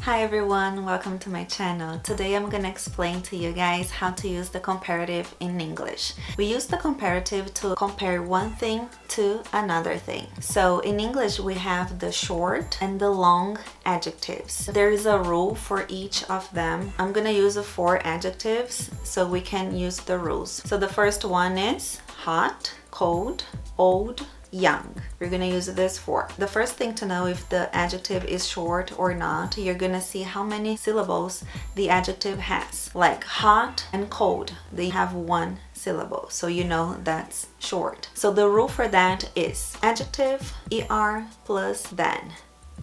Hi everyone, welcome to my channel. Today I'm gonna explain to you guys how to use the comparative in English. We use the comparative to compare one thing to another thing. So in English we have the short and the long adjectives. There is a rule for each of them. I'm gonna use 4 adjectives so we can use the rules. So the first one is hot, cold, old, young. We're gonna use this for. The first thing to know if the adjective is short or not, you're gonna see how many syllables the adjective has. Like hot and cold, they have 1 syllable, so you know that's short. So the rule for that is adjective er plus than.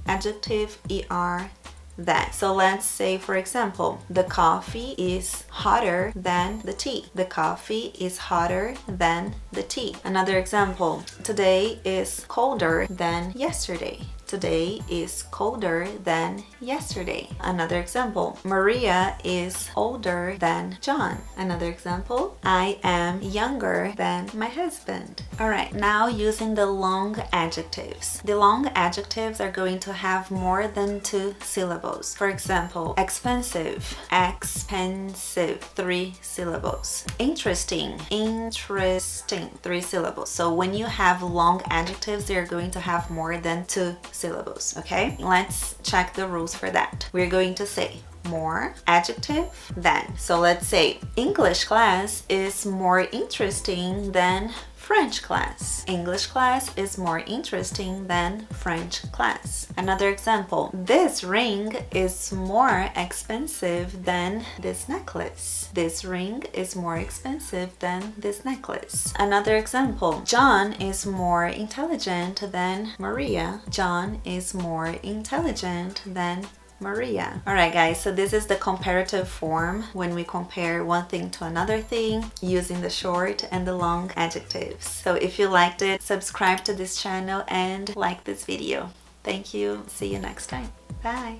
Adjective er than. So let's say, for example, the coffee is hotter than the tea. The coffee is hotter than the tea. Another example, today is colder than yesterday. Today is colder than yesterday. Another example, Maria is older than John. Another example, I am younger than my husband. Alright, now using the long adjectives. The long adjectives are going to have more than 2 syllables. For example, expensive, expensive, 3 syllables. Interesting, interesting, 3 syllables. So when you have long adjectives, they're going to have more than 2 syllables, okay? Let's check the rules for that. We're going to say more, adjective, than. So let's say English class is more interesting than French class. English class is more interesting than French class. Another example, this ring is more expensive than this necklace. This ring is more expensive than this necklace. Another example, John is more intelligent than Maria. John is more intelligent than Maria. Alright guys, so this is the comparative form when we compare one thing to another thing using the short and the long adjectives. So if you liked it, subscribe to this channel and like this video. Thank you. See you next time. Bye.